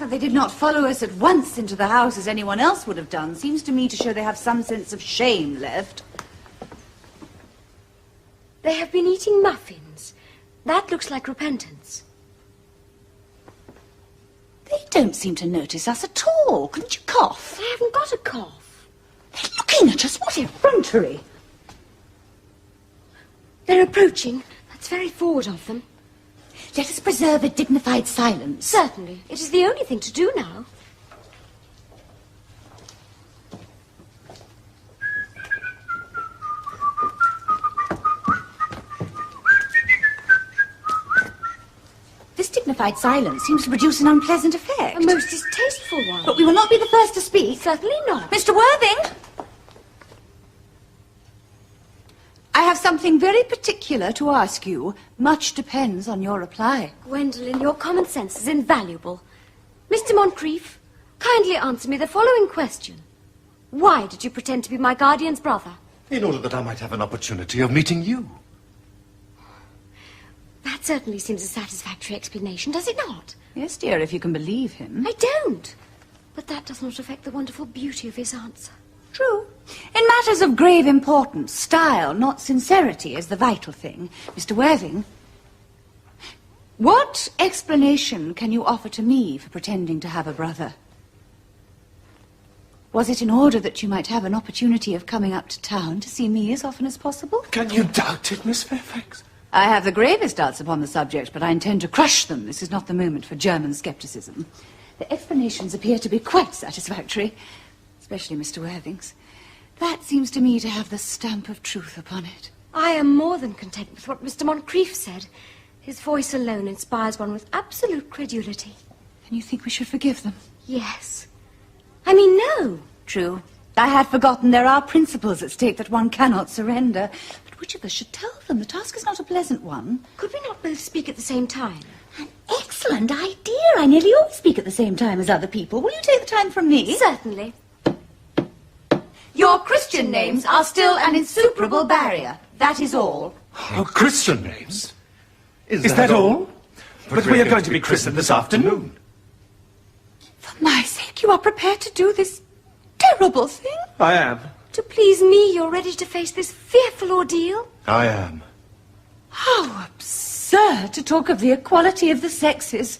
that they did not follow us at once into the house as anyone else would have done seems to me to show they have some sense of shame left. They have been eating muffins. That looks like repentance. They don't seem to notice us at all. Couldn't you cough? I haven't got a cough. They're looking at us. What effrontery! They're approaching. That's very forward of them. Let us preserve a dignified silence. Certainly. It is the only thing to do now. This dignified silence seems to produce an unpleasant effect. A most distasteful one. But we will not be the first to speak. Certainly not. Mr. Worthing! I have something very particular to ask you. Much depends on your reply. Gwendolen, your common sense is invaluable. Mr. Moncrief, kindly answer me the following question. Why did you pretend to be my guardian's brother? In order that I might have an opportunity of meeting you. That certainly seems a satisfactory explanation, does it not? Yes, dear, if you can believe him. I don't. But that does not affect the wonderful beauty of his answer. True. In matters of grave importance, style, not sincerity, is the vital thing. Mr. Worthing, what explanation can you offer to me for pretending to have a brother? Was it in order that you might have an opportunity of coming up to town to see me as often as possible? Can you doubt it, Miss Fairfax? I have the gravest doubts upon the subject, but I intend to crush them. This is not the moment for German scepticism. The explanations appear to be quite satisfactory, especially Mr. Worthing's. That seems to me to have the stamp of truth upon it. I am more than content with what Mr. Moncrief said. His voice alone inspires one with absolute credulity. And you think we should forgive them? Yes. I mean, no. True. I had forgotten there are principles at stake that one cannot surrender. But which of us should tell them? The task is not a pleasant one. Could we not both speak at the same time? An excellent idea. I nearly always speak at the same time as other people. Will you take the time from me? Certainly. Your Christian names are still an insuperable barrier. That is all. Oh, Christian names? Is that all? But we are going to be christened this afternoon. For my sake, you are prepared to do this terrible thing? I am. To please me, you're ready to face this fearful ordeal? I am. How absurd to talk of the equality of the sexes.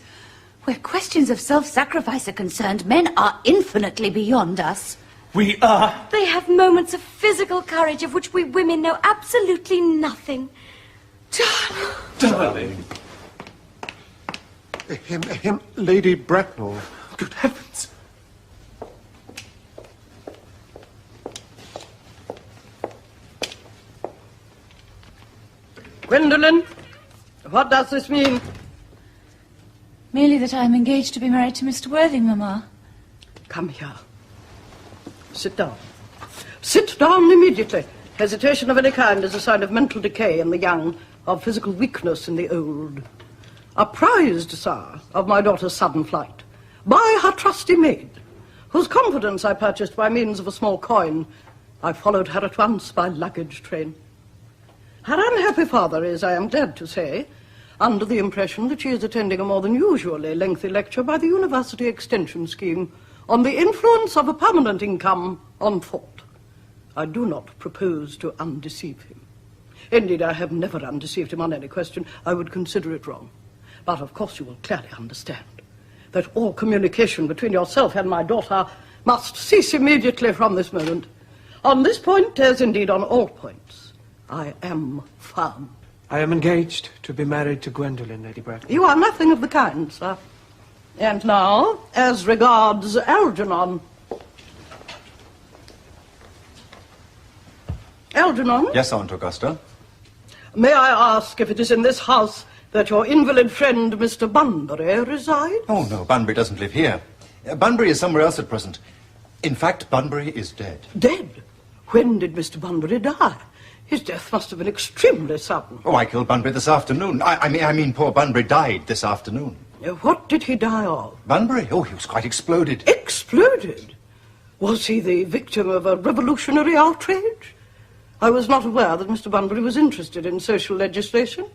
Where questions of self-sacrifice are concerned, men are infinitely beyond us. We are. They have moments of physical courage of which we women know absolutely nothing. Darling. Him, Lady Bracknell. Good heavens. Gwendolen, what does this mean? Merely that I am engaged to be married to Mr. Worthing, Mamma. Come here. Sit down. Sit down immediately. Hesitation of any kind is a sign of mental decay in the young, of physical weakness in the old. Apprised, sir, of my daughter's sudden flight, by her trusty maid, whose confidence I purchased by means of a small coin, I followed her at once by luggage train. Her unhappy father is, I am glad to say, under the impression that she is attending a more than usually lengthy lecture by the University Extension Scheme on the influence of a permanent income on thought. I do not propose to undeceive him. Indeed, I have never undeceived him on any question. I would consider it wrong. But of course you will clearly understand that all communication between yourself and my daughter must cease immediately from this moment. On this point, as indeed on all points, I am firm. I am engaged to be married to Gwendolen, Lady Bracknell. You are nothing of the kind, sir. And now, as regards Algernon. Algernon? Yes, Aunt Augusta? May I ask if it is in this house that your invalid friend, Mr. Bunbury, resides? Oh, no, Bunbury doesn't live here. Bunbury is somewhere else at present. In fact, Bunbury is dead. Dead? When did Mr. Bunbury die? His death must have been extremely sudden. Oh, I killed Bunbury this afternoon. I mean, poor Bunbury died this afternoon. What did he die of? Bunbury? Oh, he was quite exploded. Exploded? Was he the victim of a revolutionary outrage? I was not aware that Mr. Bunbury was interested in social legislation.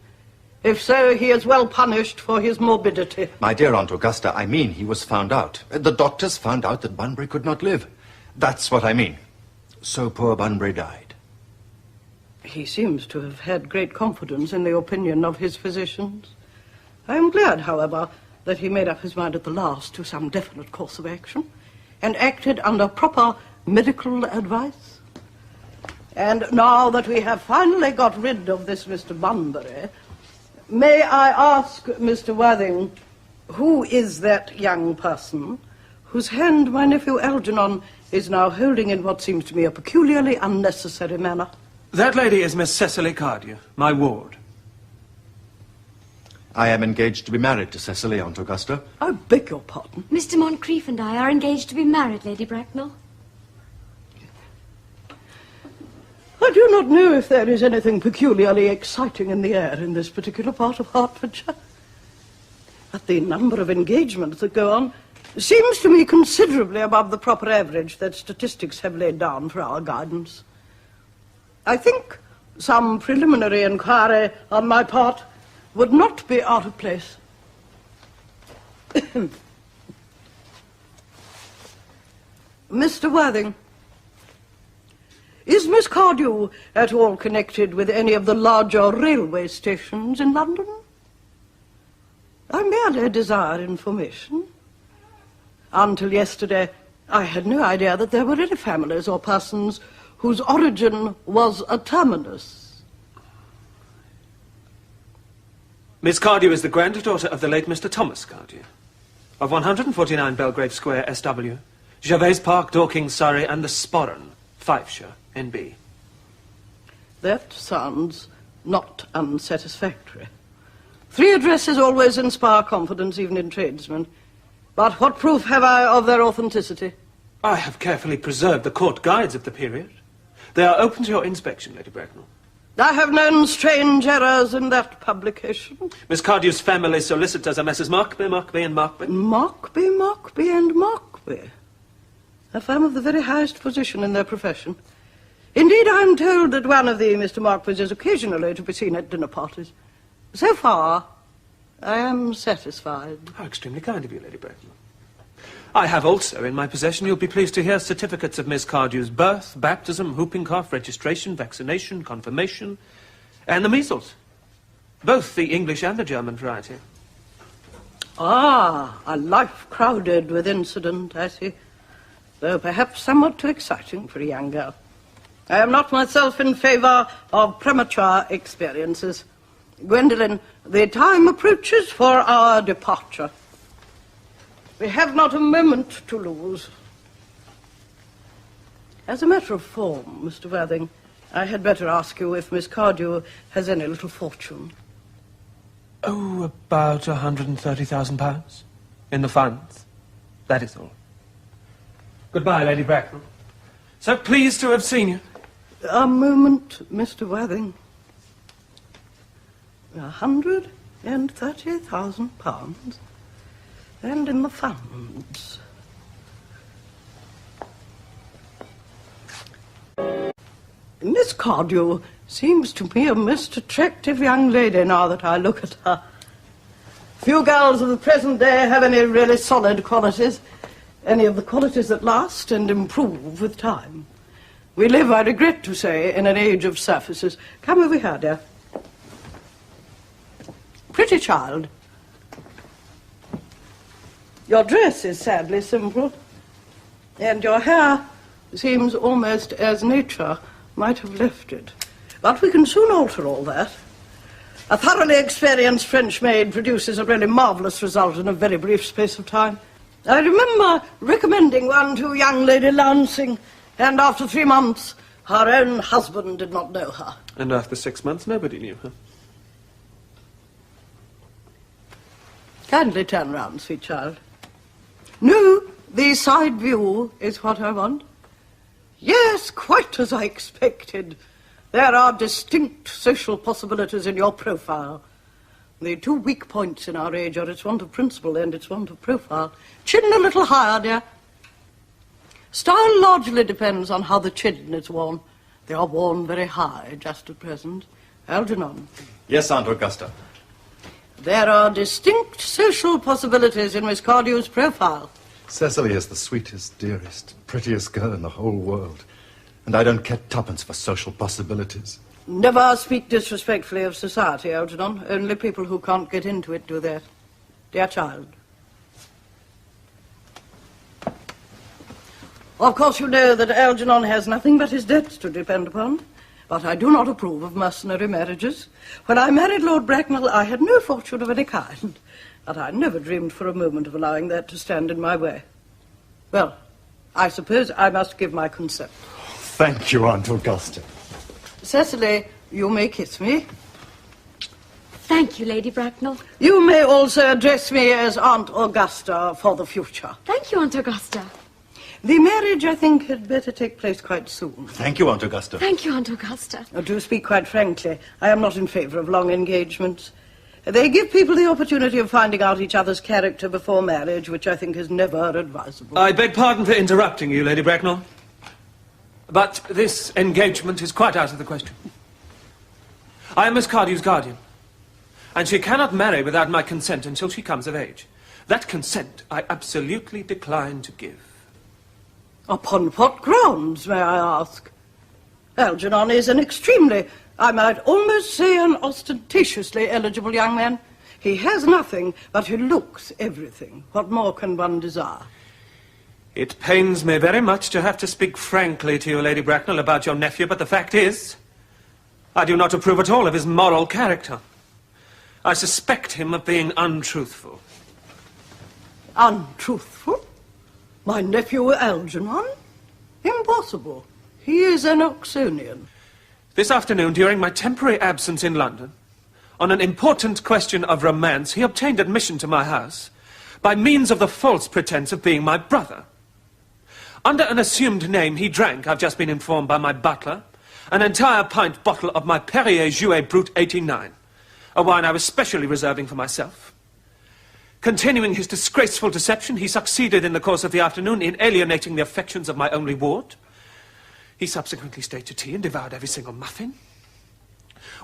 If so, he is well punished for his morbidity. My dear Aunt Augusta, I mean he was found out. The doctors found out that Bunbury could not live. That's what I mean. So poor Bunbury died. He seems to have had great confidence in the opinion of his physicians. I am glad, however, that he made up his mind at the last to some definite course of action and acted under proper medical advice. And now that we have finally got rid of this Mr. Bunbury, may I ask, Mr. Worthing, who is that young person whose hand my nephew Algernon is now holding in what seems to me a peculiarly unnecessary manner? That lady is Miss Cecily Cardew, my ward. I am engaged to be married to Cecily, Aunt Augusta. I beg your pardon. Mr. Moncrief and I are engaged to be married, Lady Bracknell. I do not know if there is anything peculiarly exciting in the air in this particular part of Hertfordshire. But the number of engagements that go on seems to me considerably above the proper average that statistics have laid down for our guidance. I think some preliminary inquiry on my part would not be out of place. Mr. Worthing, is Miss Cardew at all connected with any of the larger railway stations in London? I merely desire information. Until yesterday, I had no idea that there were any families or persons whose origin was a terminus. Miss Cardew is the granddaughter of the late Mr. Thomas Cardew, of 149 Belgrave Square, SW, Gervais Park, Dorking, Surrey, and the Sporran, Fifeshire, NB. That sounds not unsatisfactory. 3 addresses always inspire confidence, even in tradesmen. But what proof have I of their authenticity? I have carefully preserved the court guides of the period. They are open to your inspection, Lady Bracknell. I have known strange errors in that publication. Miss Cardew's family solicitors are Messrs. Markby, and Markby. Markby and Markby. A firm of the very highest position in their profession. Indeed, I am told that one of the Mr. Markbys is occasionally to be seen at dinner parties. So far, I am satisfied. How extremely kind of you, Lady Bracknell. I have also in my possession, you'll be pleased to hear, certificates of Miss Cardew's birth, baptism, whooping cough, registration, vaccination, confirmation, and the measles. Both the English and the German variety. Ah, a life crowded with incident, I see. Though perhaps somewhat too exciting for a young girl. I am not myself in favour of premature experiences. Gwendolen, the time approaches for our departure. We have not a moment to lose. As a matter of form, Mr. Worthing, I had better ask you if Miss Cardew has any little fortune. Oh, about £130,000 in the funds. That is all. Goodbye, Lady Bracknell. So pleased to have seen you. A moment, Mr. Worthing. £130,000, and in the funds. Miss Cardew seems to me a most attractive young lady now that I look at her. Few girls of the present day have any really solid qualities, any of the qualities that last and improve with time. We live, I regret to say, in an age of surfaces. Come over here, dear. Pretty child. Your dress is sadly simple, and your hair seems almost as nature might have left it. But we can soon alter all that. A thoroughly experienced French maid produces a really marvellous result in a very brief space of time. I remember recommending one to young Lady Lancing, and after 3 months, her own husband did not know her. And after 6 months, nobody knew her. Kindly turn round, sweet child. No, the side view is what I want. Yes, quite as I expected. There are distinct social possibilities in your profile. The 2 weak points in our age are its want of principle and its want of profile. Chin a little higher, dear. Style largely depends on how the chin is worn. They are worn very high just at present. Algernon. Yes, Aunt Augusta. There are distinct social possibilities in Miss Cardew's profile. Cecily is the sweetest, dearest, prettiest girl in the whole world. And I don't care tuppence for social possibilities. Never speak disrespectfully of society, Algernon. Only people who can't get into it do that. Dear child. Of course you know that Algernon has nothing but his debts to depend upon. But I do not approve of mercenary marriages. When I married Lord Bracknell, I had no fortune of any kind. But I never dreamed for a moment of allowing that to stand in my way. Well, I suppose I must give my consent. Thank you, Aunt Augusta. Cecily, you may kiss me. Thank you, Lady Bracknell. You may also address me as Aunt Augusta for the future. Thank you, Aunt Augusta. The marriage, I think, had better take place quite soon. Thank you, Aunt Augusta. Thank you, Aunt Augusta. To speak quite frankly, I am not in favour of long engagements. They give people the opportunity of finding out each other's character before marriage, which I think is never advisable. I beg pardon for interrupting you, Lady Bracknell. But this engagement is quite out of the question. I am Miss Cardew's guardian, and she cannot marry without my consent until she comes of age. That consent I absolutely decline to give. Upon what grounds, may I ask? Algernon is an extremely, I might almost say an ostentatiously eligible young man. He has nothing, but he looks everything. What more can one desire? It pains me very much to have to speak frankly to you, Lady Bracknell, about your nephew, but the fact is, I do not approve at all of his moral character. I suspect him of being untruthful. Untruthful? My nephew Algernon? Impossible. He is an Oxonian. This afternoon, during my temporary absence in London, on an important question of romance, he obtained admission to my house by means of the false pretense of being my brother. Under an assumed name, he drank, I've just been informed by my butler, an entire pint bottle of my Perrier Jouet Brut 89, a wine I was specially reserving for myself. Continuing his disgraceful deception, he succeeded in the course of the afternoon in alienating the affections of my only ward. He subsequently stayed to tea and devoured every single muffin.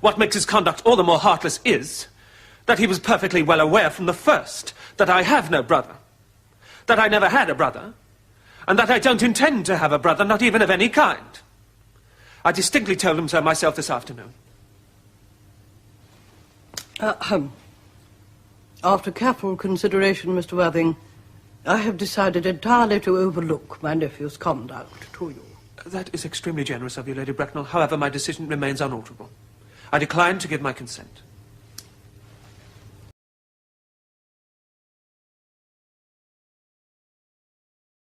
What makes his conduct all the more heartless is that he was perfectly well aware from the first that I have no brother, that I never had a brother, and that I don't intend to have a brother, not even of any kind. I distinctly told him so myself this afternoon. After careful consideration, Mr. Worthing, I have decided entirely to overlook my nephew's conduct to you. That is extremely generous of you, Lady Bracknell. However, my decision remains unalterable. I decline to give my consent.